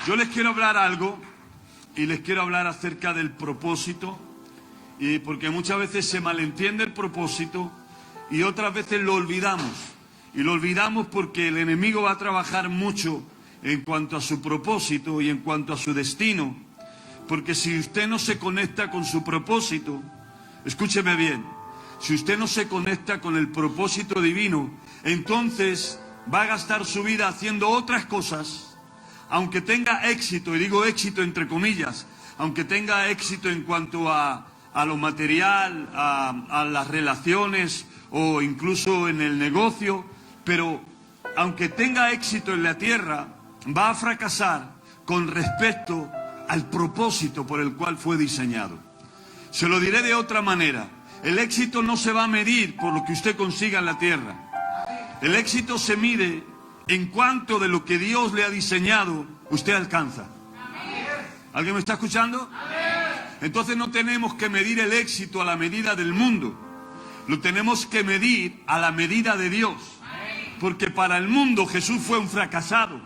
Yo les quiero hablar algo y les quiero hablar acerca del propósito, y porque muchas veces se malentiende el propósito y otras veces lo olvidamos. Y lo olvidamos porque el enemigo va a trabajar mucho en cuanto a su propósito y en cuanto a su destino. Porque si usted no se conecta con su propósito, escúcheme bien, si usted no se conecta con el propósito divino, entonces va a gastar su vida haciendo otras cosas. Aunque tenga éxito, y digo éxito entre comillas, aunque tenga éxito en cuanto a lo material, a las relaciones o incluso en el negocio, pero aunque tenga éxito en la tierra, va a fracasar con respecto al propósito por el cual fue diseñado. Se lo diré de otra manera. El éxito no se va a medir por lo que usted consiga en la tierra. El éxito se mide en cuanto de lo que Dios le ha diseñado, usted alcanza. ¿Alguien me está escuchando? Entonces no tenemos que medir el éxito a la medida del mundo. Lo tenemos que medir a la medida de Dios. Porque para el mundo Jesús fue un fracasado.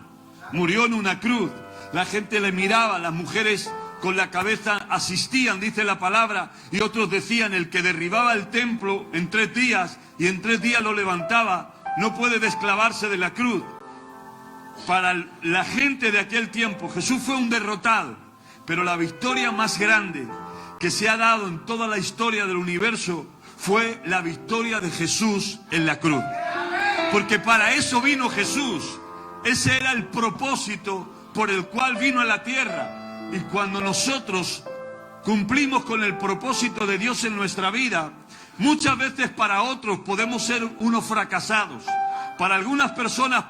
Murió en una cruz. La gente le miraba, las mujeres con la cabeza asistían, dice la palabra, y otros decían, el que derribaba el templo en 3 días y en 3 días lo levantaba, no puede desclavarse de la cruz. Para la gente de aquel tiempo, Jesús fue un derrotado, pero la victoria más grande que se ha dado en toda la historia del universo fue la victoria de Jesús en la cruz. Porque para eso vino Jesús. Ese era el propósito por el cual vino a la tierra. Y cuando nosotros cumplimos con el propósito de Dios en nuestra vida, muchas veces para otros podemos ser unos fracasados. Para algunas personas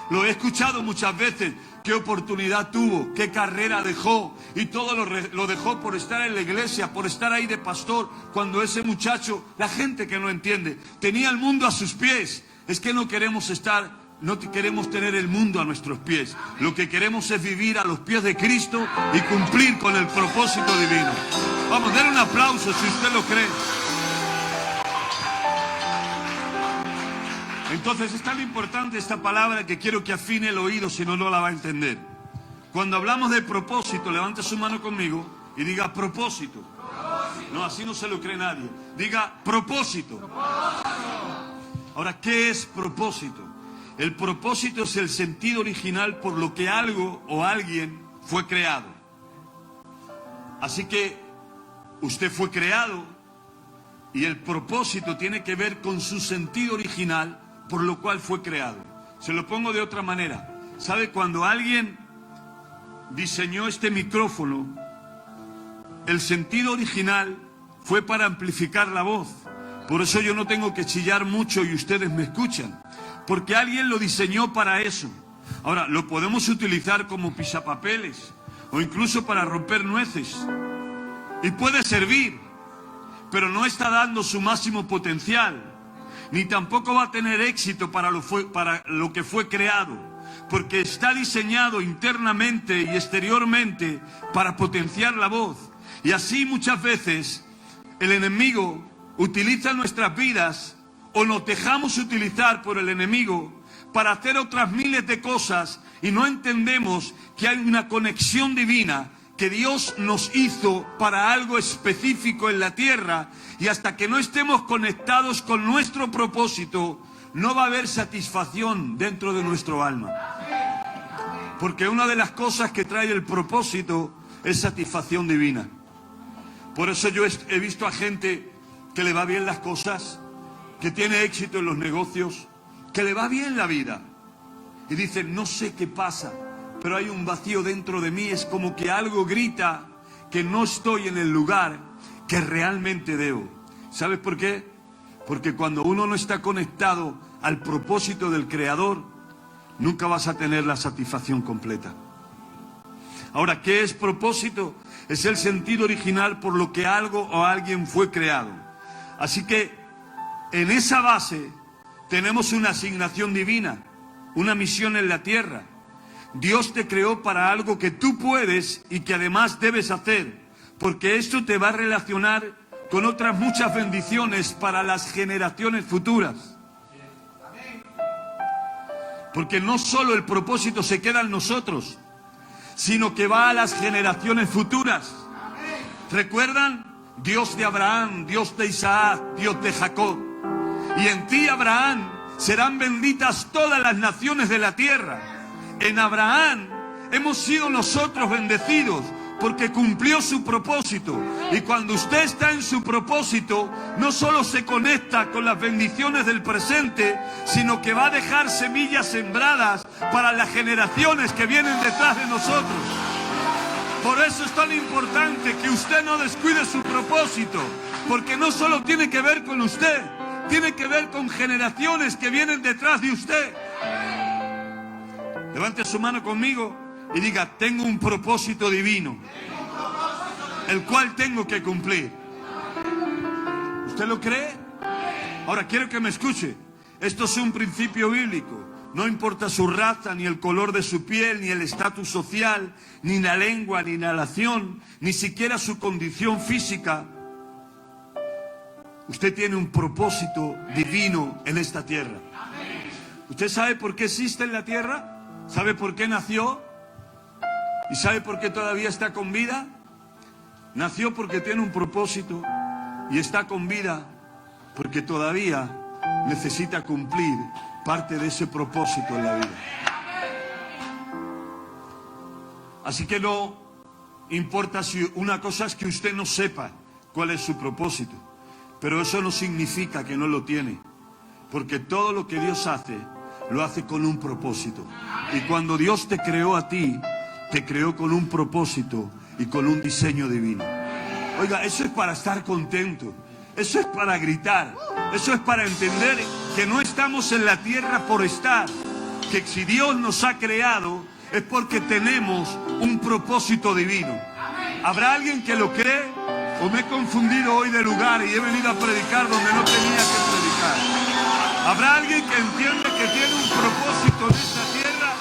lo he escuchado muchas veces, qué oportunidad tuvo, qué carrera dejó, y todo lo dejó por estar en la iglesia, por estar ahí de pastor, cuando ese muchacho, la gente que no entiende, tenía el mundo a sus pies. Es que no queremos tener el mundo a nuestros pies. Lo que queremos es vivir a los pies de Cristo y cumplir con el propósito divino. Vamos, denle un aplauso si usted lo cree. Entonces es tan importante esta palabra que quiero que afine el oído, si no, no la va a entender. Cuando hablamos de propósito, levante su mano conmigo y diga propósito. No, así no se lo cree nadie. Diga propósito. Ahora, ¿qué es propósito? El propósito es el sentido original por lo que algo o alguien fue creado. Así que usted fue creado y el propósito tiene que ver con su sentido original por lo cual fue creado. Se lo pongo de otra manera. ¿Sabe? Cuando alguien diseñó este micrófono, el sentido original fue para amplificar la voz. Por eso yo no tengo que chillar mucho y ustedes me escuchan. Porque alguien lo diseñó para eso. Ahora, lo podemos utilizar como pisapapeles o incluso para romper nueces. Y puede servir, pero no está dando su máximo potencial. Ni tampoco va a tener éxito para lo que fue creado. Porque está diseñado internamente y exteriormente para potenciar la voz. Y así muchas veces el enemigo utiliza nuestras vidas, o nos dejamos utilizar por el enemigo para hacer otras miles de cosas y no entendemos que hay una conexión divina, que Dios nos hizo para algo específico en la tierra, y hasta que no estemos conectados con nuestro propósito no va a haber satisfacción dentro de nuestro alma. Porque una de las cosas que trae el propósito es satisfacción divina. Por eso yo he visto a gente que le va bien las cosas, que tiene éxito en los negocios, que le va bien la vida. Y dicen, no sé qué pasa, pero hay un vacío dentro de mí. Es como que algo grita que no estoy en el lugar que realmente debo. ¿Sabes por qué? Porque cuando uno no está conectado al propósito del Creador, nunca vas a tener la satisfacción completa. Ahora, ¿qué es propósito? Es el sentido original por lo que algo o alguien fue creado. Así que en esa base tenemos una asignación divina, una misión en la tierra. Dios te creó para algo que tú puedes y que además debes hacer, porque esto te va a relacionar con otras muchas bendiciones para las generaciones futuras. Porque no solo el propósito se queda en nosotros, sino que va a las generaciones futuras. ¿Recuerdan? Dios de Abraham, Dios de Isaac, Dios de Jacob. Y en ti, Abraham, serán benditas todas las naciones de la tierra. En Abraham hemos sido nosotros bendecidos porque cumplió su propósito. Y cuando usted está en su propósito, no solo se conecta con las bendiciones del presente, sino que va a dejar semillas sembradas para las generaciones que vienen detrás de nosotros. Por eso es tan importante que usted no descuide su propósito, porque no solo tiene que ver con usted, tiene que ver con generaciones que vienen detrás de usted. Levante su mano conmigo y diga: tengo un propósito divino, el cual tengo que cumplir. ¿Usted lo cree? Ahora quiero que me escuche. Esto es un principio bíblico. No importa su raza, ni el color de su piel, ni el estatus social, ni la lengua, ni la nación, ni siquiera su condición física. Usted tiene un propósito divino en esta tierra. ¿Usted sabe por qué existe en la tierra? ¿Sabe por qué nació? ¿Y sabe por qué todavía está con vida? Nació porque tiene un propósito y está con vida porque todavía necesita cumplir parte de ese propósito en la vida. Así que no importa si una cosa es que usted no sepa cuál es su propósito, pero eso no significa que no lo tiene, porque todo lo que Dios hace, lo hace con un propósito. Y cuando Dios te creó a ti, te creó con un propósito y con un diseño divino. Oiga, eso es para estar contento, eso es para gritar, eso es para entender que no estamos en la tierra por estar, que si Dios nos ha creado es porque tenemos un propósito divino. ¿Habrá alguien que lo cree? ¿O me he confundido hoy de lugar y he venido a predicar donde no tenía que predicar? ¿Habrá alguien que entiende que tiene un propósito en esta tierra?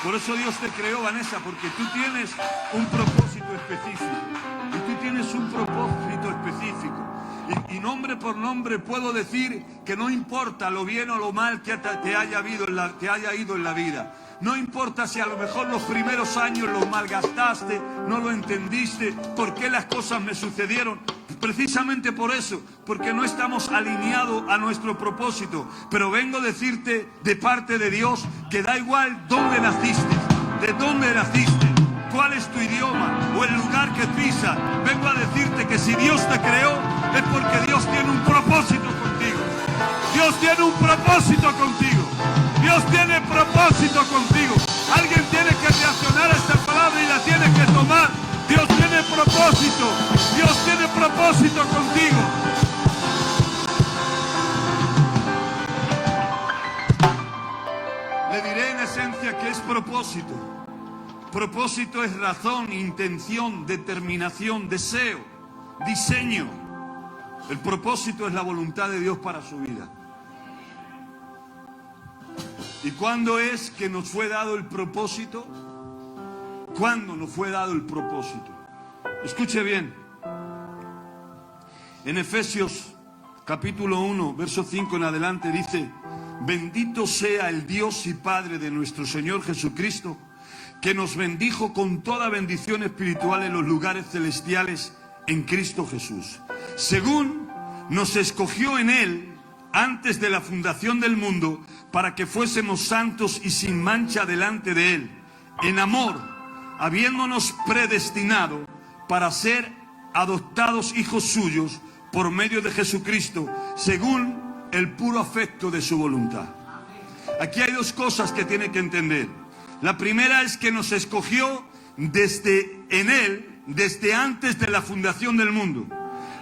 Por eso Dios te creó, Vanessa, porque tú tienes un propósito específico. Y tú tienes un propósito específico. Y nombre por nombre puedo decir que no importa lo bien o lo mal que te haya ido en la vida. No importa si a lo mejor los primeros años los malgastaste, no lo entendiste, por qué las cosas me sucedieron. Precisamente por eso, porque no estamos alineados a nuestro propósito. Pero vengo a decirte de parte de Dios que da igual dónde naciste, de dónde naciste, cuál es tu idioma o el lugar que pisas. Vengo a decirte que si Dios te creó es porque Dios tiene un propósito contigo. Dios tiene un propósito contigo. Dios tiene propósito contigo. Alguien tiene que reaccionar a esta palabra y la tiene que tomar. Dios tiene propósito. Dios tiene propósito contigo. Le diré en esencia qué es propósito. Propósito es razón, intención, determinación, deseo, diseño. El propósito es la voluntad de Dios para su vida. ¿Y cuándo es que nos fue dado el propósito? ¿Cuándo nos fue dado el propósito? Escuche bien. En Efesios capítulo 1, verso 5 en adelante dice: bendito sea el Dios y Padre de nuestro Señor Jesucristo, que nos bendijo con toda bendición espiritual en los lugares celestiales en Cristo Jesús, según nos escogió en Él antes de la fundación del mundo, para que fuésemos santos y sin mancha delante de Él, en amor, habiéndonos predestinado para ser adoptados hijos suyos por medio de Jesucristo, según el puro afecto de su voluntad. Aquí hay dos cosas que tiene que entender. La primera es que nos escogió en Él, desde antes de la fundación del mundo.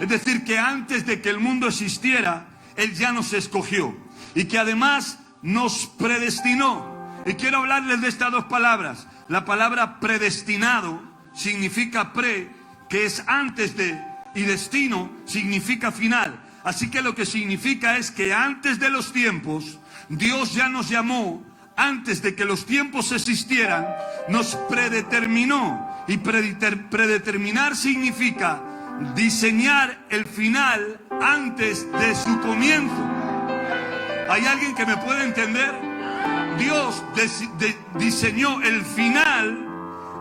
Es decir, que antes de que el mundo existiera, Él ya nos escogió. Y que además nos predestinó. Y quiero hablarles de estas dos palabras. La palabra predestinado significa pre, que es antes de, y destino significa final. Así que lo que significa es que antes de los tiempos, Dios ya nos llamó. Antes de que los tiempos existieran, nos predeterminó. Y predeterminar significa diseñar el final antes de su comienzo. ¿Hay alguien que me puede entender? Dios diseñó el final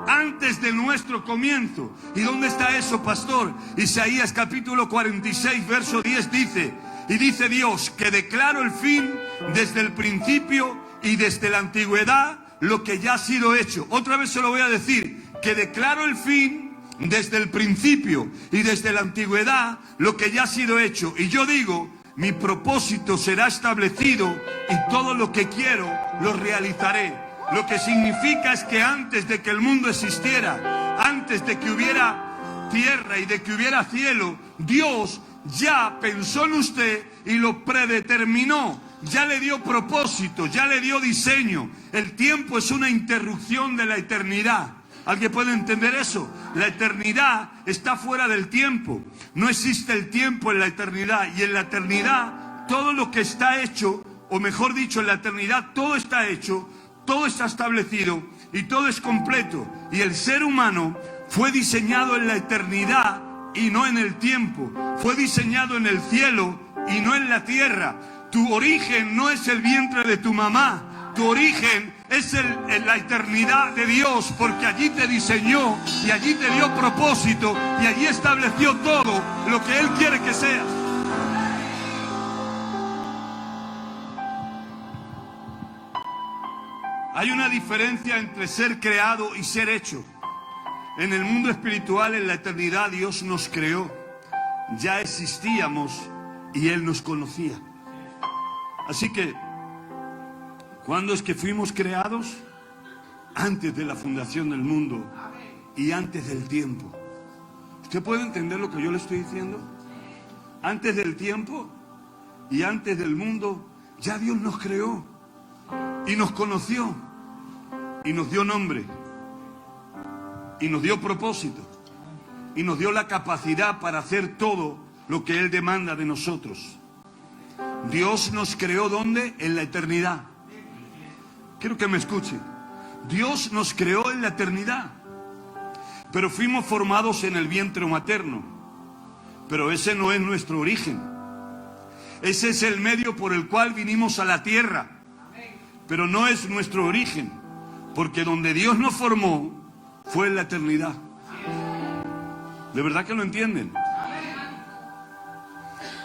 antes de nuestro comienzo. ¿Y dónde está eso, pastor? Isaías capítulo 46, verso 10 dice, y dice Dios, que declaro el fin desde el principio y desde la antigüedad lo que ya ha sido hecho. Otra vez se lo voy a decir, que declaro el fin desde el principio y desde la antigüedad lo que ya ha sido hecho. Y yo digo, mi propósito será establecido y todo lo que quiero lo realizaré. Lo que significa es que antes de que el mundo existiera, antes de que hubiera tierra y de que hubiera cielo, Dios ya pensó en usted y lo predeterminó. Ya le dio propósito, ya le dio diseño. El tiempo es una interrupción de la eternidad. ¿Alguien puede entender eso? La eternidad está fuera del tiempo. No existe el tiempo en la eternidad. Y en la eternidad todo lo que está hecho, o mejor dicho, en la eternidad todo está hecho, todo está establecido y todo es completo. Y el ser humano fue diseñado en la eternidad y no en el tiempo. Fue diseñado en el cielo y no en la tierra. Tu origen no es el vientre de tu mamá. Tu origen es la eternidad de Dios, porque allí te diseñó y allí te dio propósito y allí estableció todo lo que Él quiere que seas. Hay una diferencia entre ser creado y ser hecho. En el mundo espiritual, en la eternidad, Dios nos creó. Ya existíamos y Él nos conocía. Así que, ¿cuándo es que fuimos creados? Antes de la fundación del mundo y antes del tiempo. ¿Usted puede entender lo que yo le estoy diciendo? Antes del tiempo y antes del mundo, ya Dios nos creó y nos conoció y nos dio nombre y nos dio propósito y nos dio la capacidad para hacer todo lo que Él demanda de nosotros. Dios nos creó ¿dónde? En la eternidad. Quiero que me escuche. Dios nos creó en la eternidad, pero fuimos formados en el vientre materno. Pero ese no es nuestro origen. Ese es el medio por el cual vinimos a la tierra, pero no es nuestro origen, porque donde Dios nos formó fue en la eternidad. ¿De verdad que lo entienden?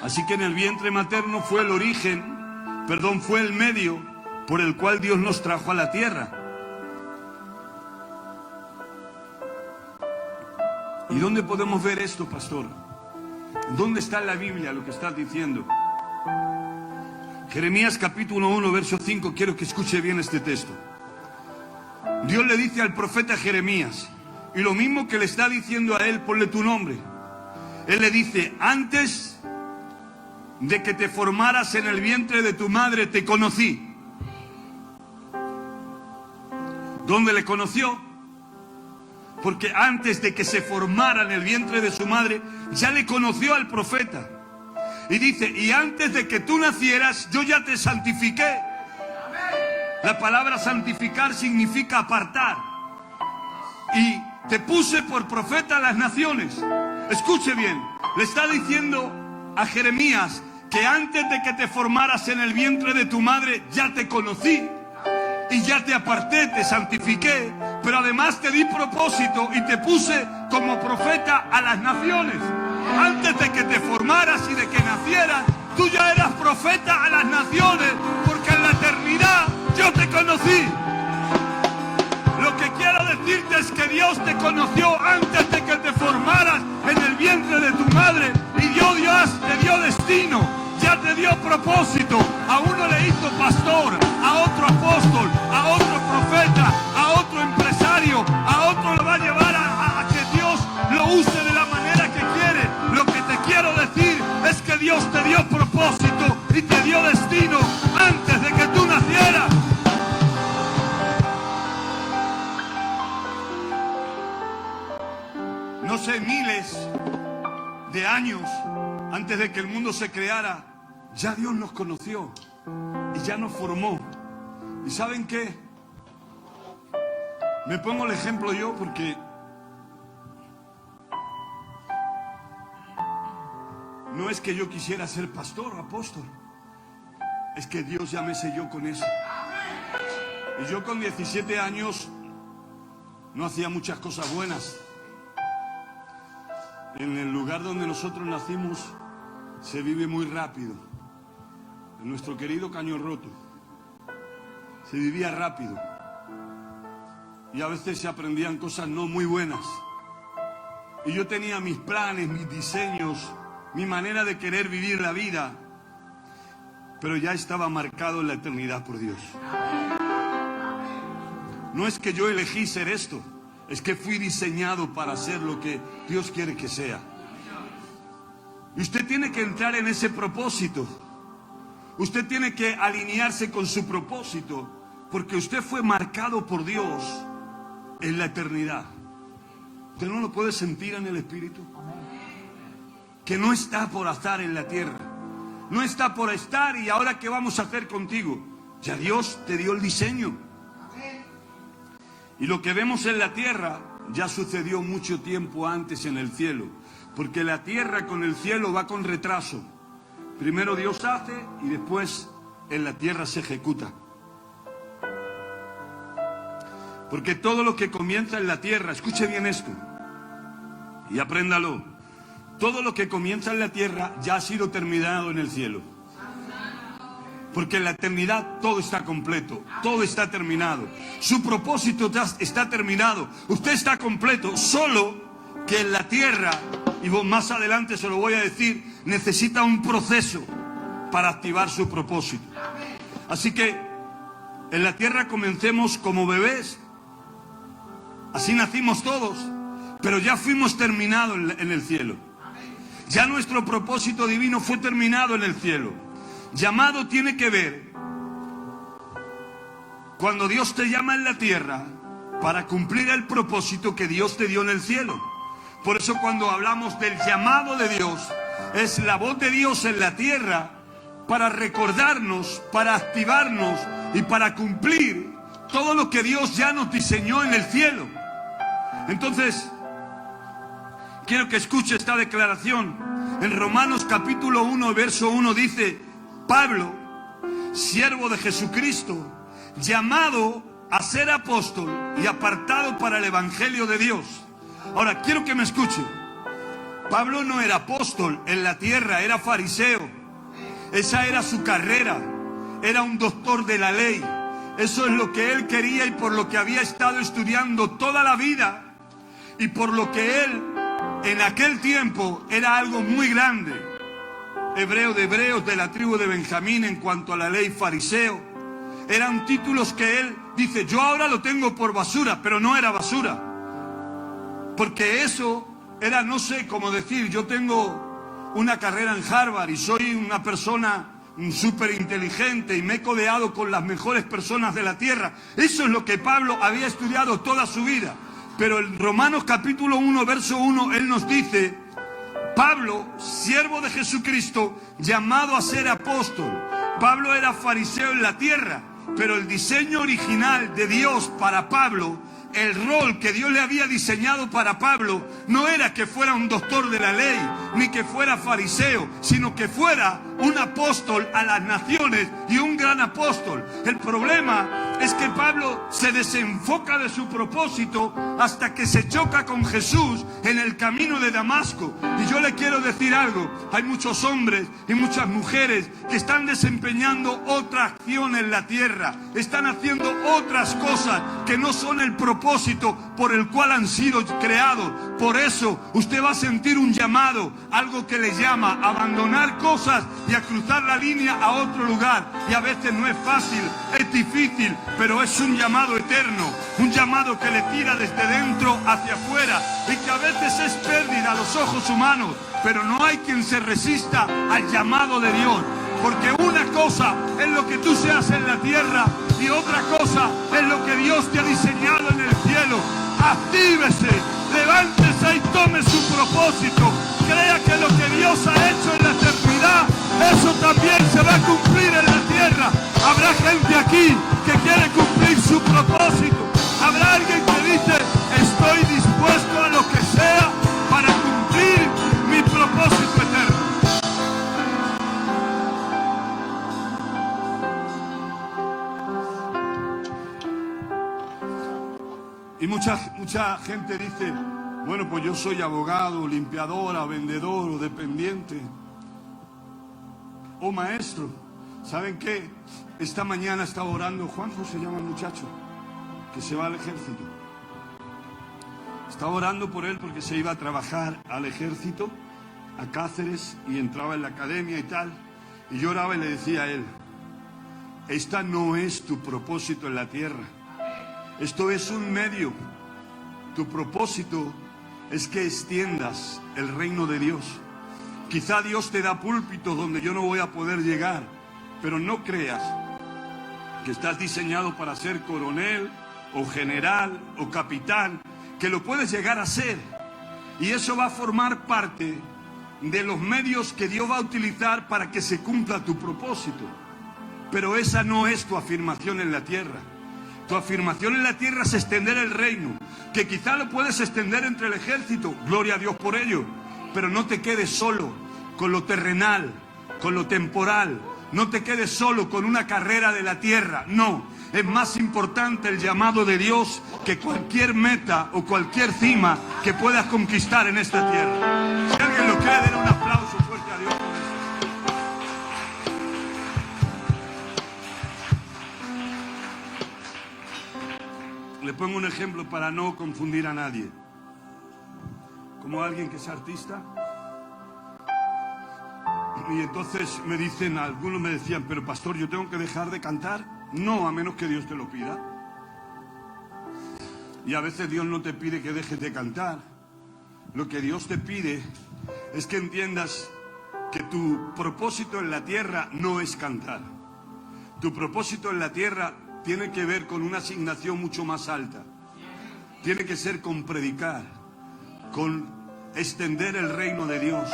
Así que en el vientre materno fue el origen, fue el medio por el cual Dios nos trajo a la tierra. ¿Y dónde podemos ver esto, pastor? ¿Dónde está en la Biblia lo que estás diciendo? Jeremías capítulo 1, verso 5, quiero que escuche bien este texto. Dios le dice al profeta Jeremías, y lo mismo que le está diciendo a él, ponle tu nombre. Él le dice, antes de que te formaras en el vientre de tu madre, te conocí. ¿Dónde le conoció? Porque antes de que se formara en el vientre de su madre, ya le conoció al profeta. Y dice, y antes de que tú nacieras, yo ya te santifiqué. La palabra santificar significa apartar. Y te puse por profeta a las naciones. Escuche bien, le está diciendo a Jeremías que antes de que te formaras en el vientre de tu madre, ya te conocí. Y ya te aparté, te santifiqué, pero además te di propósito y te puse como profeta a las naciones. Antes de que te formaras y de que nacieras, tú ya eras profeta a las naciones, porque en la eternidad yo te conocí. Lo que quiero decirte es que Dios te conoció antes de que te formaras en el vientre de tu madre, y Dios te dio destino. Ya te dio propósito. A uno le hizo pastor, a otro apóstol, a otro profeta, a otro empresario, a otro lo va a llevar a que Dios lo use de la manera que quiere. Lo que te quiero decir es que Dios te dio propósito y te dio destino antes de que tú nacieras. No sé, miles de años antes de que el mundo se creara, ya Dios nos conoció y ya nos formó. ¿Y saben qué? Me pongo el ejemplo yo porque no es que yo quisiera ser pastor o apóstol, es que Dios ya me selló con eso. Y yo con 17 años no hacía muchas cosas buenas. En el lugar donde nosotros nacimos se vive muy rápido. En nuestro querido Caño Roto se vivía rápido. Y a veces se aprendían cosas no muy buenas. Y yo tenía mis planes, mis diseños, mi manera de querer vivir la vida, pero ya estaba marcado en la eternidad por Dios. No es que yo elegí ser esto, es que fui diseñado para ser lo que Dios quiere que sea. Y usted tiene que entrar en ese propósito. Usted tiene que alinearse con su propósito, porque usted fue marcado por Dios en la eternidad. ¿Usted no lo puede sentir en el Espíritu? Que no está por estar en la tierra. No está por estar y ahora ¿qué vamos a hacer contigo? Ya Dios te dio el diseño. Y lo que vemos en la tierra ya sucedió mucho tiempo antes en el cielo. Porque la tierra con el cielo va con retraso. Primero Dios hace y después en la tierra se ejecuta. Porque todo lo que comienza en la tierra, escuche bien esto y apréndalo. Todo lo que comienza en la tierra ya ha sido terminado en el cielo. Porque en la eternidad todo está completo, todo está terminado. Su propósito está terminado, usted está completo, solo que en la tierra, y más adelante se lo voy a decir, necesita un proceso para activar su propósito. Así que en la tierra comencemos como bebés, así nacimos todos, pero ya fuimos terminados en el cielo. Ya nuestro propósito divino fue terminado en el cielo. Llamado tiene que ver cuando Dios te llama en la tierra para cumplir el propósito que Dios te dio en el cielo. Por eso cuando hablamos del llamado de Dios, es la voz de Dios en la tierra para recordarnos, para activarnos y para cumplir todo lo que Dios ya nos diseñó en el cielo. Entonces, quiero que escuche esta declaración. En Romanos capítulo 1, verso 1 dice: Pablo, siervo de Jesucristo, llamado a ser apóstol y apartado para el evangelio de Dios. Ahora, quiero que me escuche. Pablo no era apóstol en la tierra, era fariseo. Esa era su carrera. Era un doctor de la ley. Eso es lo que él quería y por lo que había estado estudiando toda la vida. Y por lo que él, en aquel tiempo, era algo muy grande. Hebreo de hebreos, de la tribu de Benjamín, en cuanto a la ley, fariseo. Eran títulos que él dice: yo ahora lo tengo por basura, pero no era basura. Porque eso era, no sé cómo decir, yo tengo una carrera en Harvard y soy una persona súper inteligente y me he codeado con las mejores personas de la tierra. Eso es lo que Pablo había estudiado toda su vida. Pero en Romanos capítulo 1, verso 1, él nos dice: Pablo, siervo de Jesucristo, llamado a ser apóstol. Pablo era fariseo en la tierra, pero el diseño original de Dios para Pablo, el rol que Dios le había diseñado para Pablo, no era que fuera un doctor de la ley, ni que fuera fariseo, sino que fuera un apóstol a las naciones y un gran apóstol. El problema es que Pablo se desenfoca de su propósito hasta que se choca con Jesús en el camino de Damasco. Y yo le quiero decir algo: hay muchos hombres y muchas mujeres que están desempeñando otra acción en la tierra, están haciendo otras cosas que no son el propósito por el cual han sido creados. Por eso usted va a sentir un llamado, algo que le llama a abandonar cosas y a cruzar la línea a otro lugar. Y a veces no es fácil, es difícil, pero es un llamado eterno, un llamado que le tira desde dentro hacia afuera y que a veces es pérdida a los ojos humanos, pero no hay quien se resista al llamado de Dios. Porque una cosa es lo que tú seas en la tierra y otra cosa es lo que Dios te ha diseñado en el cielo. Actívese, levántese y tome su propósito. Crea que lo que Dios ha hecho en la eternidad, eso también se va a cumplir en la tierra. Habrá gente aquí que quiere cumplir su propósito. Habrá alguien que dice: estoy dispuesto a lo que sea para cumplir mi propósito eterno. Y mucha gente dice, bueno, pues yo soy abogado, limpiadora, vendedor o dependiente o maestro. ¿Saben qué? Esta mañana estaba orando, Juanjo se llama el muchacho, que se va al ejército. Estaba orando por él porque se iba a trabajar al ejército, a Cáceres, y entraba en la academia y tal. Y yo oraba y le decía a él, esta no es tu propósito en la tierra. Esto es un medio. Tu propósito es que extiendas el reino de Dios. Quizá Dios te da púlpitos donde yo no voy a poder llegar, pero no creas que estás diseñado para ser coronel o general o capitán, que lo puedes llegar a ser. Y eso va a formar parte de los medios que Dios va a utilizar para que se cumpla tu propósito. Pero esa no es tu afirmación en la tierra. Tu afirmación en la tierra es extender el reino, que quizá lo puedes extender entre el ejército, gloria a Dios por ello, pero no te quedes solo con lo terrenal, con lo temporal, no te quedes solo con una carrera de la tierra, no, es más importante el llamado de Dios que cualquier meta o cualquier cima que puedas conquistar en esta tierra. Si alguien lo cree, den un aplauso fuerte a Dios por eso. Le pongo un ejemplo para no confundir a nadie. Como alguien que es artista. Y entonces me dicen, algunos me decían, pero pastor, ¿yo tengo que dejar de cantar? No, a menos que Dios te lo pida. Y a veces Dios no te pide que dejes de cantar. Lo que Dios te pide es que entiendas que tu propósito en la tierra no es cantar. Tu propósito en la tierra tiene que ver con una asignación mucho más alta. Tiene que ser con predicar, con extender el reino de Dios,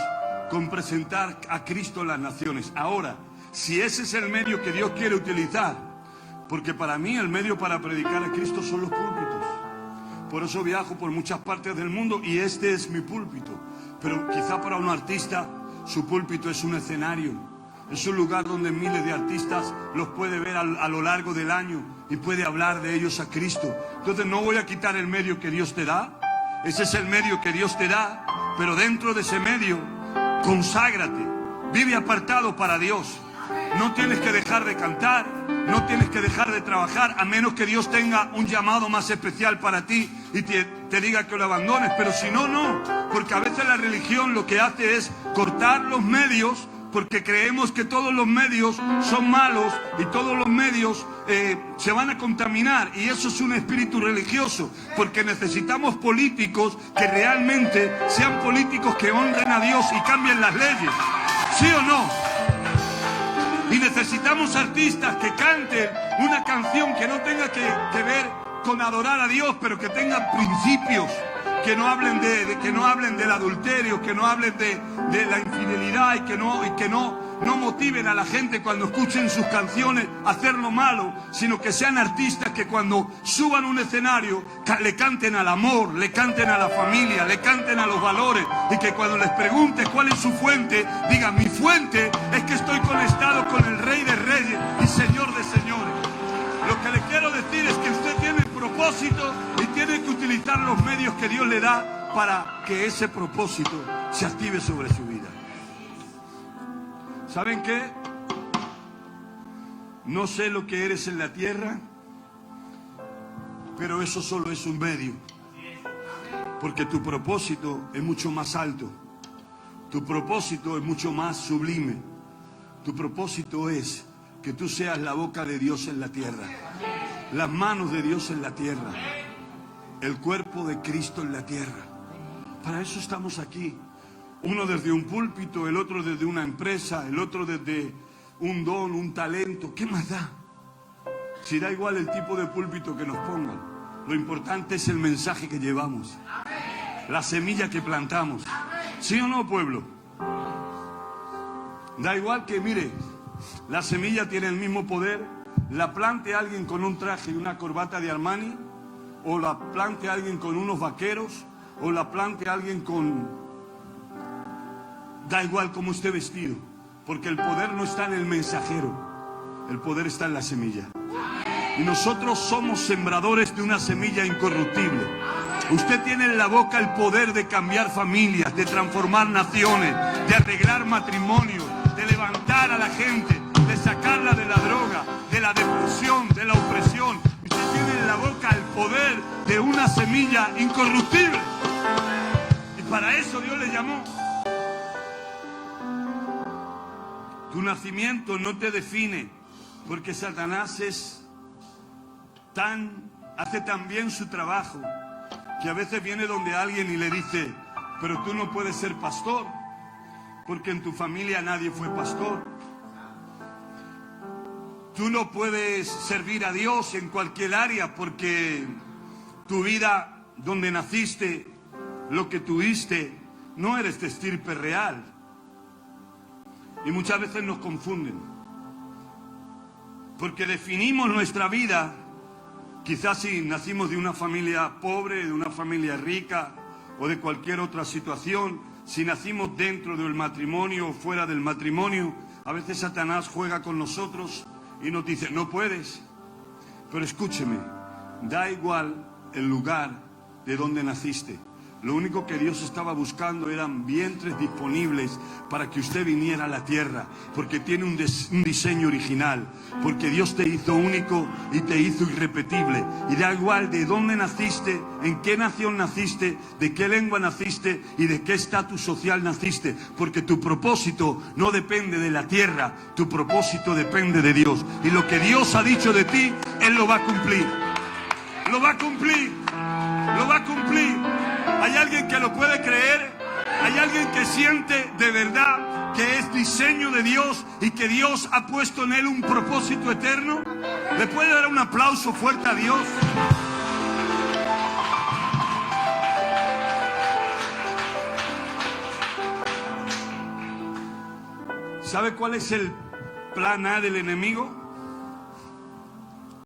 con presentar a Cristo a las naciones. Ahora, si ese es el medio que Dios quiere utilizar, porque para mí el medio para predicar a Cristo son los púlpitos. Por eso viajo por muchas partes del mundo y este es mi púlpito. Pero quizá para un artista su púlpito es un escenario. Es un lugar donde miles de artistas los puede ver a lo largo del año y puede hablar de ellos a Cristo. Entonces no voy a quitar el medio que Dios te da. Ese es el medio que Dios te da. Pero dentro de ese medio, conságrate. Vive apartado para Dios. No tienes que dejar de cantar. No tienes que dejar de trabajar, a menos que Dios tenga un llamado más especial para ti y te diga que lo abandones. Pero si no, no. Porque a veces la religión lo que hace es cortar los medios, porque creemos que todos los medios son malos y todos los medios se van a contaminar. Y eso es un espíritu religioso, porque necesitamos políticos que realmente sean políticos que honren a Dios y cambien las leyes. ¿Sí o no? Y necesitamos artistas que canten una canción que no tenga que ver con adorar a Dios, pero que tenga principios, que no hablen del adulterio, que no hablen de la infidelidad y que no motiven a la gente cuando escuchen sus canciones a hacer lo malo, sino que sean artistas que cuando suban un escenario le canten al amor, le canten a la familia, le canten a los valores, y que cuando les preguntes cuál es su fuente, digan: mi fuente es que estoy conectado con el Rey de Reyes y Señor de Señores. Lo que le quiero decir es que usted tiene propósito y tiene que utilizar los medios que Dios le da para que ese propósito se active sobre su vida. ¿Saben qué? No sé lo que eres en la tierra, pero eso solo es un medio. Porque tu propósito es mucho más alto. Tu propósito es mucho más sublime. Tu propósito es que tú seas la boca de Dios en la tierra, las manos de Dios en la tierra, el cuerpo de Cristo en la tierra. Para eso estamos aquí. Uno desde un púlpito, el otro desde una empresa, el otro desde un don, un talento. ¿Qué más da? Si da igual el tipo de púlpito que nos pongan. Lo importante es el mensaje que llevamos, la semilla que plantamos. ¿Sí o no, pueblo? Da igual que, mire, la semilla tiene el mismo poder, la plante alguien con un traje y una corbata de Armani, o la plante alguien con unos vaqueros, o la plante alguien con... Da igual cómo esté vestido, porque el poder no está en el mensajero, el poder está en la semilla. Y nosotros somos sembradores de una semilla incorruptible, Usted tiene en la boca el poder de cambiar familias, de transformar naciones, de arreglar matrimonios, de levantar a la gente, de sacarla de la droga, de la depresión, de la opresión. Usted tiene en la boca el poder de una semilla incorruptible. Y para eso Dios le llamó. Tu nacimiento no te define, porque Satanás hace tan bien su trabajo, que a veces viene donde alguien y le dice: pero tú no puedes ser pastor, porque en tu familia nadie fue pastor. Tú no puedes servir a Dios en cualquier área, porque tu vida, donde naciste, lo que tuviste, no eres de estirpe real. Y muchas veces nos confunden, porque definimos nuestra vida, quizás si nacimos de una familia pobre, de una familia rica o de cualquier otra situación, si nacimos dentro del matrimonio o fuera del matrimonio. A veces Satanás juega con nosotros y nos dice: no puedes. Pero escúcheme, da igual el lugar de donde naciste. Lo único que Dios estaba buscando eran vientres disponibles para que usted viniera a la tierra, porque tiene un diseño original, porque Dios te hizo único y te hizo irrepetible. Y da igual de dónde naciste, en qué nación naciste, de qué lengua naciste y de qué estatus social naciste, porque tu propósito no depende de la tierra, tu propósito depende de Dios. Y lo que Dios ha dicho de ti, Él lo va a cumplir. Lo va a cumplir. Lo va a cumplir. ¿Hay alguien que lo puede creer? ¿Hay alguien que siente de verdad que es diseño de Dios y que Dios ha puesto en él un propósito eterno? ¿Le puede dar un aplauso fuerte a Dios? ¿Sabe cuál es el plan A del enemigo?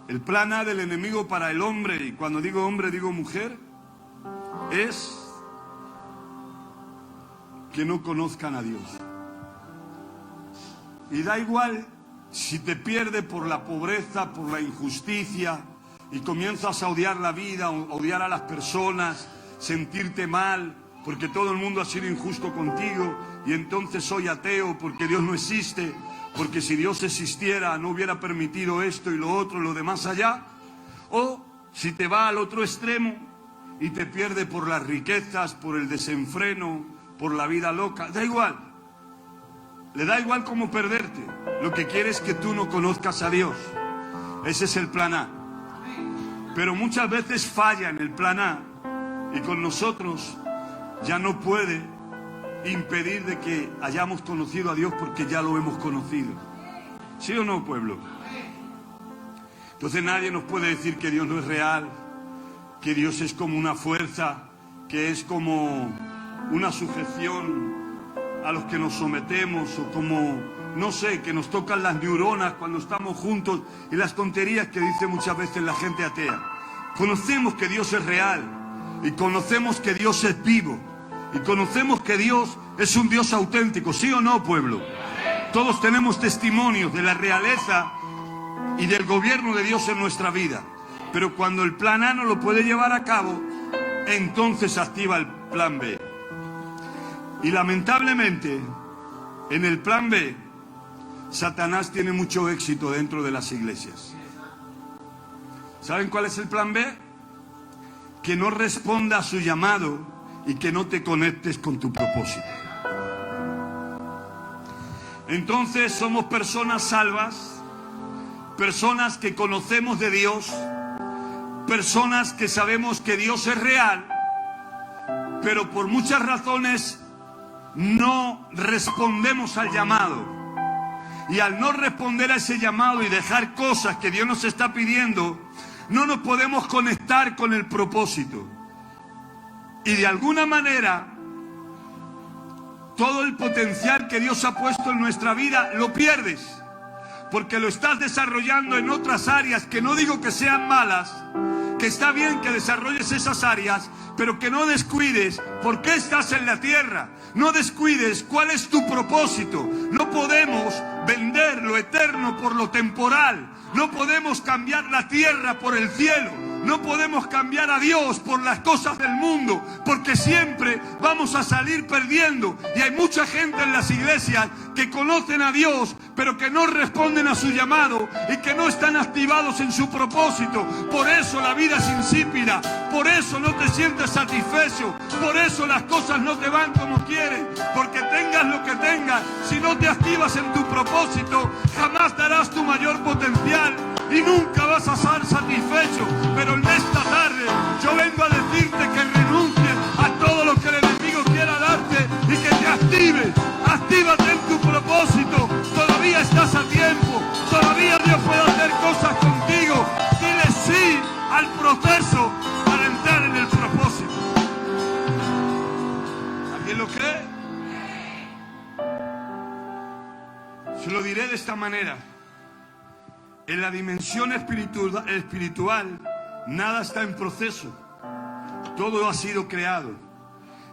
El plan A del enemigo para el hombre, y cuando digo hombre digo mujer, es que no conozcan a Dios. Y da igual si te pierdes por la pobreza, por la injusticia, y comienzas a odiar la vida, odiar a las personas, sentirte mal porque todo el mundo ha sido injusto contigo, y entonces soy ateo porque Dios no existe, porque si Dios existiera no hubiera permitido esto y lo otro, lo de más allá. O si te va al otro extremo y te pierde por las riquezas, por el desenfreno, por la vida loca, da igual. Le da igual cómo perderte. Lo que quiere es que tú no conozcas a Dios. Ese es el plan A. Pero muchas veces falla en el plan A, y con nosotros ya no puede impedir de que hayamos conocido a Dios, porque ya lo hemos conocido. ¿Sí o no, pueblo? Entonces nadie nos puede decir que Dios no es real, que Dios es como una fuerza, que es como una sujeción a los que nos sometemos, o como, no sé, que nos tocan las neuronas cuando estamos juntos, y las tonterías que dice muchas veces la gente atea. Conocemos que Dios es real, y conocemos que Dios es vivo, y conocemos que Dios es un Dios auténtico. ¿Sí o no, pueblo? Todos tenemos testimonios de la realeza y del gobierno de Dios en nuestra vida. Pero cuando el plan A no lo puede llevar a cabo, entonces activa el plan B. Y lamentablemente, en el plan B, Satanás tiene mucho éxito dentro de las iglesias. ¿Saben cuál es el plan B? Que no responda a su llamado y que no te conectes con tu propósito. Entonces somos personas salvas, personas que conocemos de Dios, personas que sabemos que Dios es real, pero por muchas razones no respondemos al llamado. Y al no responder a ese llamado y dejar cosas que Dios nos está pidiendo, no nos podemos conectar con el propósito. Y de alguna manera, todo el potencial que Dios ha puesto en nuestra vida lo pierdes, porque lo estás desarrollando en otras áreas que no digo que sean malas, que está bien que desarrolles esas áreas, pero que no descuides por qué estás en la tierra. No descuides cuál es tu propósito. No podemos vender lo eterno por lo temporal. No podemos cambiar la tierra por el cielo. No podemos cambiar a Dios por las cosas del mundo, porque siempre vamos a salir perdiendo. Y hay mucha gente en las iglesias que conocen a Dios, pero que no responden a su llamado y que no están activados en su propósito. Por eso la vida es insípida, por eso no te sientes satisfecho, por eso las cosas no te van como quieren, porque tengas lo que tengas, si no te activas en tu propósito, jamás darás tu mayor potencial y nunca vas a ser satisfecho. Pero en esta tarde yo vengo a decirte que renuncies a todo lo que el enemigo quiera darte y que te actives. Actívate en tu propósito. Todavía estás a tiempo. Todavía Dios puede hacer cosas contigo. Dile sí al proceso para entrar en el propósito. ¿Alguien lo cree? Se lo diré de esta manera. En la dimensión espiritual, nada está en proceso. Todo ha sido creado.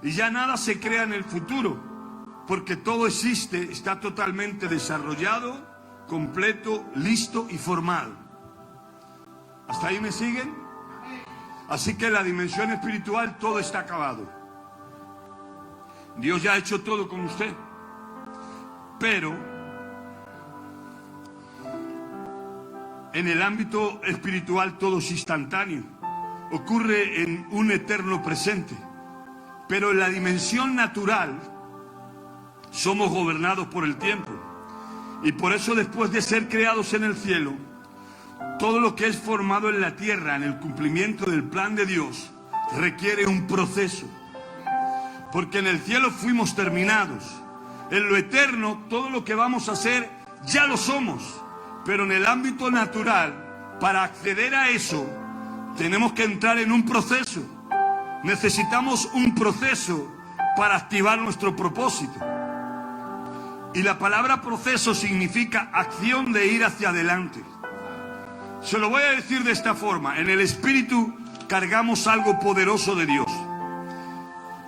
Y ya nada se crea en el futuro, porque todo existe, está totalmente desarrollado, completo, listo y formado. ¿Hasta ahí me siguen? Así que en la dimensión espiritual todo está acabado. Dios ya ha hecho todo con usted. Pero en el ámbito espiritual todo es instantáneo, ocurre en un eterno presente. Pero en la dimensión natural somos gobernados por el tiempo. Y por eso después de ser creados en el cielo, todo lo que es formado en la tierra, en el cumplimiento del plan de Dios, requiere un proceso. Porque en el cielo fuimos terminados. En lo eterno, todo lo que vamos a hacer ya lo somos. Pero en el ámbito natural, para acceder a eso, tenemos que entrar en un proceso. Necesitamos un proceso para activar nuestro propósito. Y la palabra proceso significa acción de ir hacia adelante. Se lo voy a decir de esta forma. En el espíritu cargamos algo poderoso de Dios.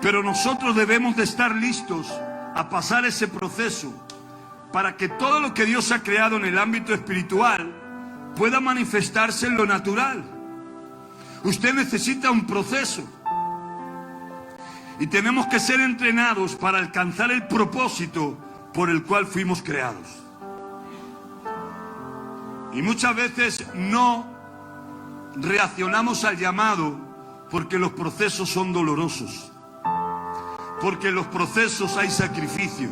Pero nosotros debemos de estar listos a pasar ese proceso para que todo lo que Dios ha creado en el ámbito espiritual pueda manifestarse en lo natural. Usted necesita un proceso. Y tenemos que ser entrenados para alcanzar el propósito por el cual fuimos creados. Y muchas veces no reaccionamos al llamado porque los procesos son dolorosos. Porque en los procesos hay sacrificio.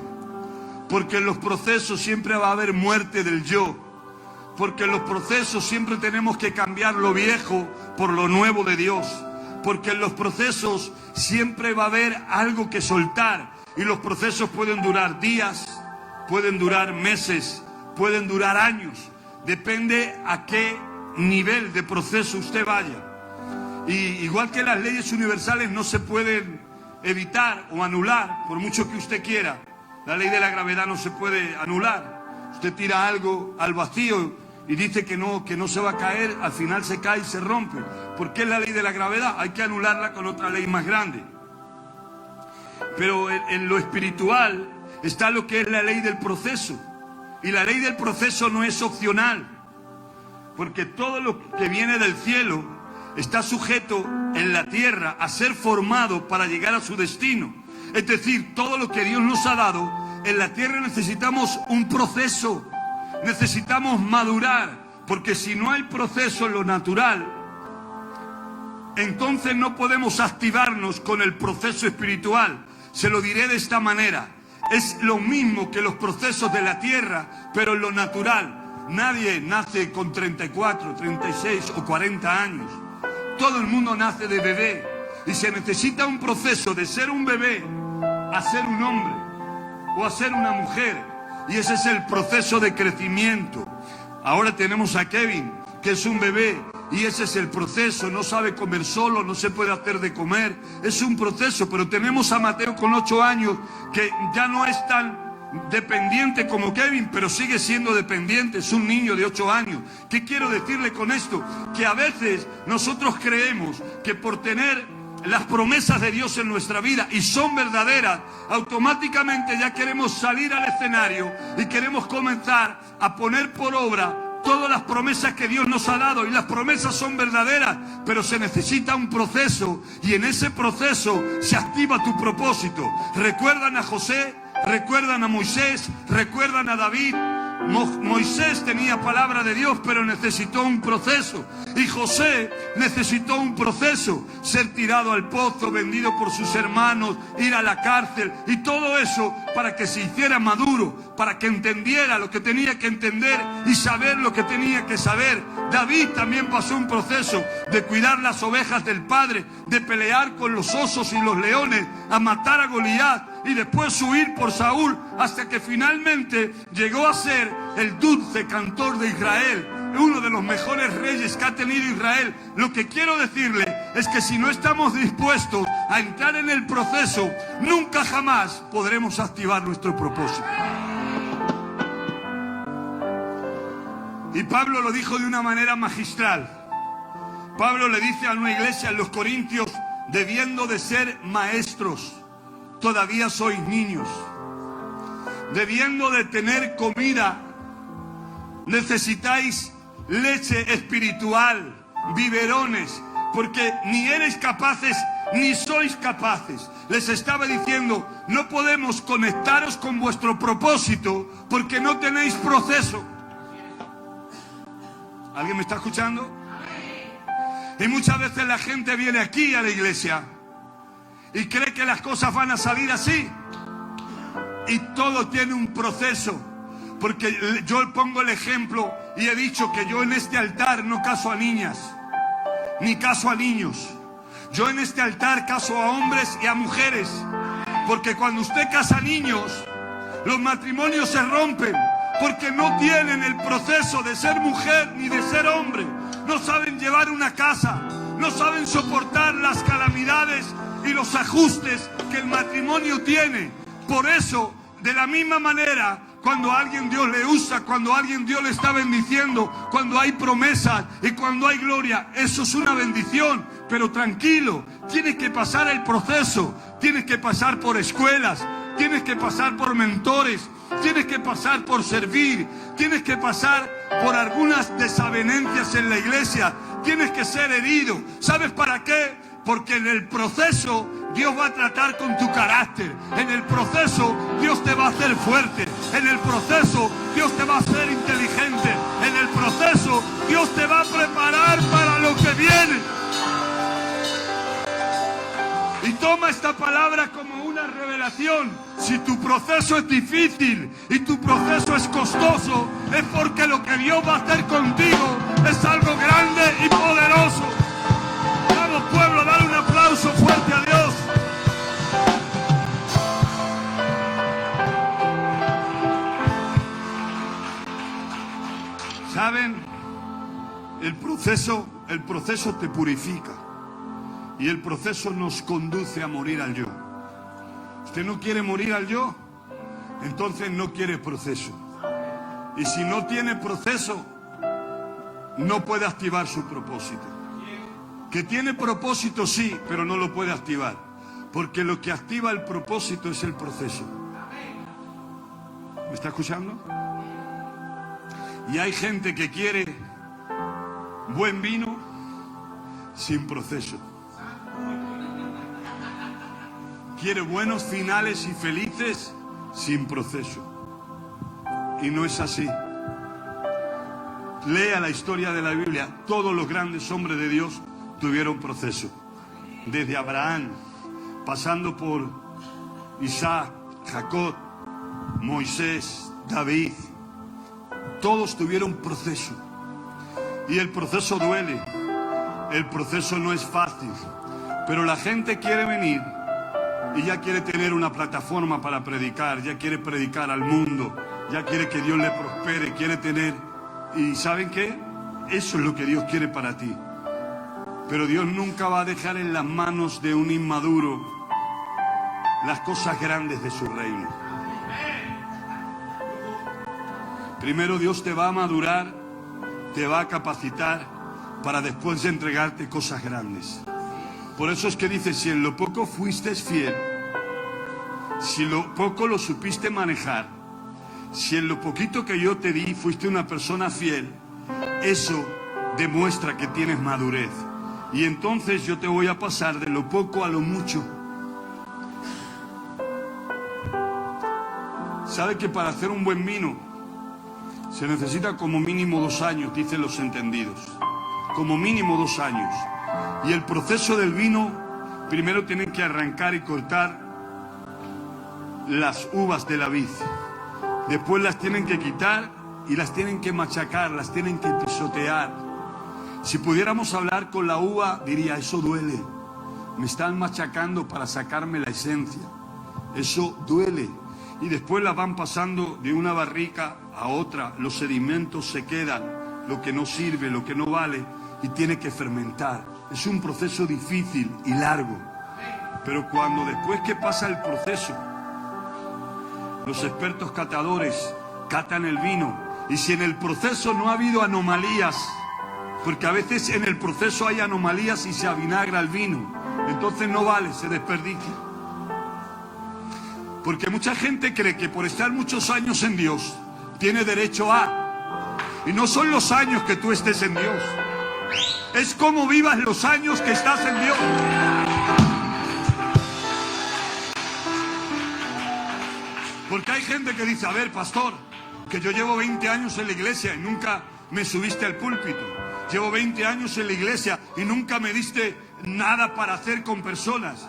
Porque en los procesos siempre va a haber muerte del yo. Porque en los procesos siempre tenemos que cambiar lo viejo por lo nuevo de Dios. Porque en los procesos siempre va a haber algo que soltar. Y los procesos pueden durar días, pueden durar meses, pueden durar años. Depende a qué nivel de proceso usted vaya. Y igual que las leyes universales no se pueden evitar o anular por mucho que usted quiera. La ley de la gravedad no se puede anular. Usted tira algo al vacío y dice que no se va a caer, al final se cae y se rompe. ¿Por qué es la ley de la gravedad? Hay que anularla con otra ley más grande. Pero en lo espiritual está lo que es la ley del proceso. Y la ley del proceso no es opcional. Porque todo lo que viene del cielo está sujeto en la tierra a ser formado para llegar a su destino. Es decir, todo lo que Dios nos ha dado, en la tierra necesitamos un proceso. Necesitamos madurar. Porque si no hay proceso en lo natural, entonces no podemos activarnos con el proceso espiritual. Se lo diré de esta manera. Es lo mismo que los procesos de la tierra, pero en lo natural. Nadie nace con 34, 36 o 40 años. Todo el mundo nace de bebé. Y se necesita un proceso de ser un bebé a ser un hombre o a ser una mujer. Y ese es el proceso de crecimiento. Ahora tenemos a Kevin, que es un bebé. Y ese es el proceso. No sabe comer solo, no se puede hacer de comer. Es un proceso. Pero tenemos a Mateo con 8 años, que ya no es tan dependiente como Kevin, pero sigue siendo dependiente. Es un niño de 8 años. ¿Qué quiero decirle con esto? Que a veces nosotros creemos que por tener las promesas de Dios en nuestra vida y son verdaderas, automáticamente ya queremos salir al escenario y queremos comenzar a poner por obra todas las promesas que Dios nos ha dado, y las promesas son verdaderas, pero se necesita un proceso, y en ese proceso se activa tu propósito. ¿Recuerdan a José? ¿Recuerdan a Moisés? ¿Recuerdan a David? Moisés tenía palabra de Dios, pero necesitó un proceso. Y José necesitó un proceso. Ser tirado al pozo, vendido por sus hermanos, ir a la cárcel. Y todo eso para que se hiciera maduro, para que entendiera lo que tenía que entender y saber lo que tenía que saber. David también pasó un proceso de cuidar las ovejas del padre, de pelear con los osos y los leones, a matar a Goliat, y después huir por Saúl, hasta que finalmente llegó a ser el dulce cantor de Israel, uno de los mejores reyes que ha tenido Israel. Lo que quiero decirle es que si no estamos dispuestos a entrar en el proceso, nunca jamás podremos activar nuestro propósito. Y Pablo lo dijo de una manera magistral. Pablo le dice a una iglesia en los Corintios: debiendo de ser maestros, todavía sois niños. Debiendo de tener comida, necesitáis leche espiritual, biberones, porque ni eres capaces ni sois capaces. Les estaba diciendo: no podemos conectaros con vuestro propósito porque no tenéis proceso. ¿Alguien me está escuchando? Y muchas veces la gente viene aquí a la iglesia y cree que las cosas van a salir así. Y todo tiene un proceso. Porque yo pongo el ejemplo y he dicho que yo en este altar no caso a niñas, ni caso a niños. Yo en este altar caso a hombres y a mujeres. Porque cuando usted casa a niños, los matrimonios se rompen. Porque no tienen el proceso de ser mujer ni de ser hombre. No saben llevar una casa. No saben soportar las calamidades y los ajustes que el matrimonio tiene. Por eso, de la misma manera, cuando a alguien Dios le usa, cuando a alguien Dios le está bendiciendo, cuando hay promesas y cuando hay gloria, eso es una bendición. Pero tranquilo, tienes que pasar el proceso, tienes que pasar por escuelas, tienes que pasar por mentores, tienes que pasar por servir, tienes que pasar por algunas desavenencias en la iglesia, tienes que ser herido. ¿Sabes para qué? Porque en el proceso Dios va a tratar con tu carácter. En el proceso Dios te va a hacer fuerte. En el proceso Dios te va a hacer inteligente. En el proceso Dios te va a preparar para lo que viene. Y toma esta palabra como una revelación. Si tu proceso es difícil y tu proceso es costoso, es porque lo que Dios va a hacer contigo es algo grande y poderoso. Vamos, pueblo, dale un aplauso fuerte a Dios. ¿Saben? El proceso te purifica. Y el proceso nos conduce a morir al yo. ¿Usted no quiere morir al yo? Entonces no quiere proceso. Y si no tiene proceso, no puede activar su propósito. Que tiene propósito sí, pero no lo puede activar. Porque lo que activa el propósito es el proceso. ¿Me está escuchando? Y hay gente que quiere buen vino sin proceso. Quiere buenos finales y felices sin proceso. Y no es así. Lea la historia de la Biblia. Todos los grandes hombres de Dios tuvieron proceso. Desde Abraham, pasando por Isaac, Jacob, Moisés, David. Todos tuvieron proceso. Y el proceso duele. El proceso no es fácil. Pero la gente quiere venir y ya quiere tener una plataforma para predicar, ya quiere predicar al mundo, ya quiere que Dios le prospere, quiere tener... ¿Y saben qué? Eso es lo que Dios quiere para ti. Pero Dios nunca va a dejar en las manos de un inmaduro las cosas grandes de su reino. Primero Dios te va a madurar, te va a capacitar para después de entregarte cosas grandes. Por eso es que dice, si en lo poco fuiste fiel, si lo poco lo supiste manejar, si en lo poquito que yo te di fuiste una persona fiel, eso demuestra que tienes madurez. Y entonces yo te voy a pasar de lo poco a lo mucho. ¿Sabe que para hacer un buen vino se necesita como mínimo 2 años, dicen los entendidos? Como mínimo 2 años. Y el proceso del vino, primero tienen que arrancar y cortar las uvas de la vid. Después las tienen que quitar y las tienen que machacar, las tienen que pisotear. Si pudiéramos hablar con la uva, diría, eso duele. Me están machacando para sacarme la esencia. Eso duele. Y después la van pasando de una barrica a otra. Los sedimentos se quedan, lo que no sirve, lo que no vale, y tiene que fermentar. Es un proceso difícil y largo. Pero cuando después que pasa el proceso, los expertos catadores catan el vino. Y si en el proceso no ha habido anomalías, porque a veces en el proceso hay anomalías y se avinagra el vino, entonces no vale, se desperdicia. Porque mucha gente cree que por estar muchos años en Dios tiene derecho a... Y no son los años que tú estés en Dios, es cómo vivas los años que estás en Dios. Porque hay gente que dice, a ver, pastor, que yo llevo 20 años en la iglesia y nunca me subiste al púlpito. Llevo 20 años en la iglesia y nunca me diste nada para hacer con personas.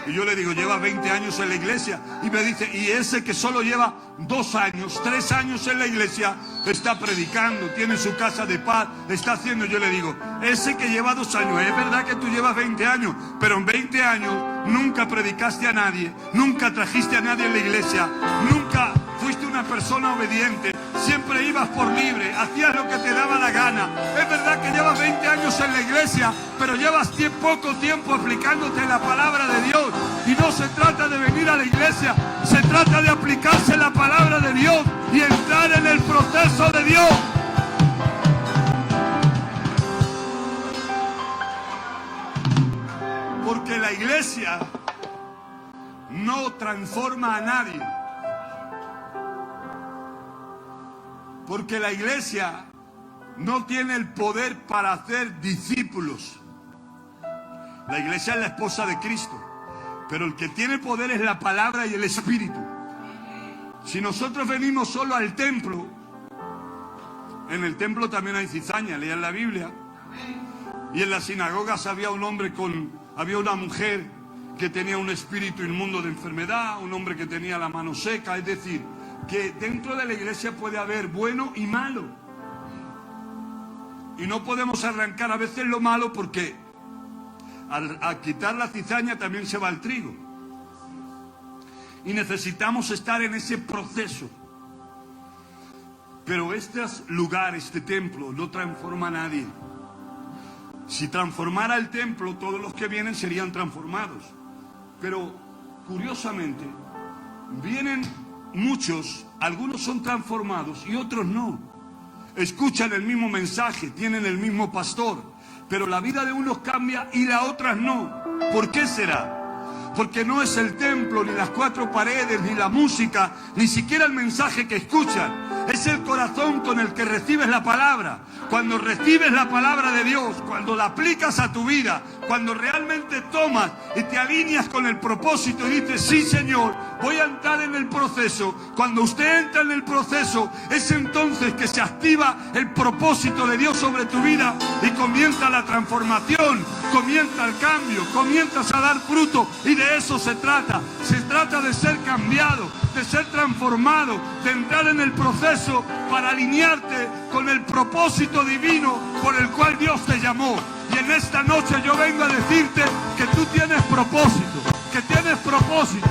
Y yo le digo, lleva 20 años en la iglesia. Y me dice, y ese que solo lleva 2 años, 3 años en la iglesia, está predicando, tiene su casa de paz, está haciendo. Yo le digo, ese que lleva 2 años, es verdad que tú llevas 20 años, pero en 20 años nunca predicaste a nadie, nunca trajiste a nadie en la iglesia, nunca fuiste una persona obediente, siempre ibas por libre, hacías lo que te daba la gana. Es verdad que llevas 20 años en la iglesia, pero llevas poco tiempo aplicándote la palabra de Dios. Y no se trata de venir a la iglesia, se trata de aplicarse la palabra de Dios y entrar en el proceso de Dios. Porque la iglesia no transforma a nadie. Porque la iglesia no tiene el poder para hacer discípulos. La iglesia es la esposa de Cristo, pero el que tiene poder es la palabra y el Espíritu. Si nosotros venimos solo al templo, en el templo también hay cizaña, lean la Biblia. Y en las sinagogas había una mujer que tenía un espíritu inmundo de enfermedad, un hombre que tenía la mano seca, es decir, que dentro de la iglesia puede haber bueno y malo. Y no podemos arrancar a veces lo malo porque al quitar la cizaña también se va el trigo. Y necesitamos estar en ese proceso. Pero este lugar, este templo, no transforma a nadie. Si transformara el templo, todos los que vienen serían transformados. Pero, curiosamente, vienen muchos, algunos son transformados y otros no. Escuchan el mismo mensaje, tienen el mismo pastor, pero la vida de unos cambia y la otras no. ¿Por qué será? Porque no es el templo, ni las 4 paredes, ni la música, ni siquiera el mensaje que escuchan. Es el corazón con el que recibes la palabra. Cuando recibes la palabra de Dios, cuando la aplicas a tu vida, cuando realmente tomas y te alineas con el propósito y dices, sí Señor, voy a entrar en el proceso. Cuando usted entra en el proceso, es entonces que se activa el propósito de Dios sobre tu vida y comienza la transformación, comienza el cambio, comienzas a dar fruto. Y de eso se trata. Se trata de ser cambiado, de ser transformado, de entrar en el proceso para alinearte con el propósito divino por el cual Dios te llamó. Y en esta noche yo vengo a decirte que tú tienes propósito, que tienes propósito.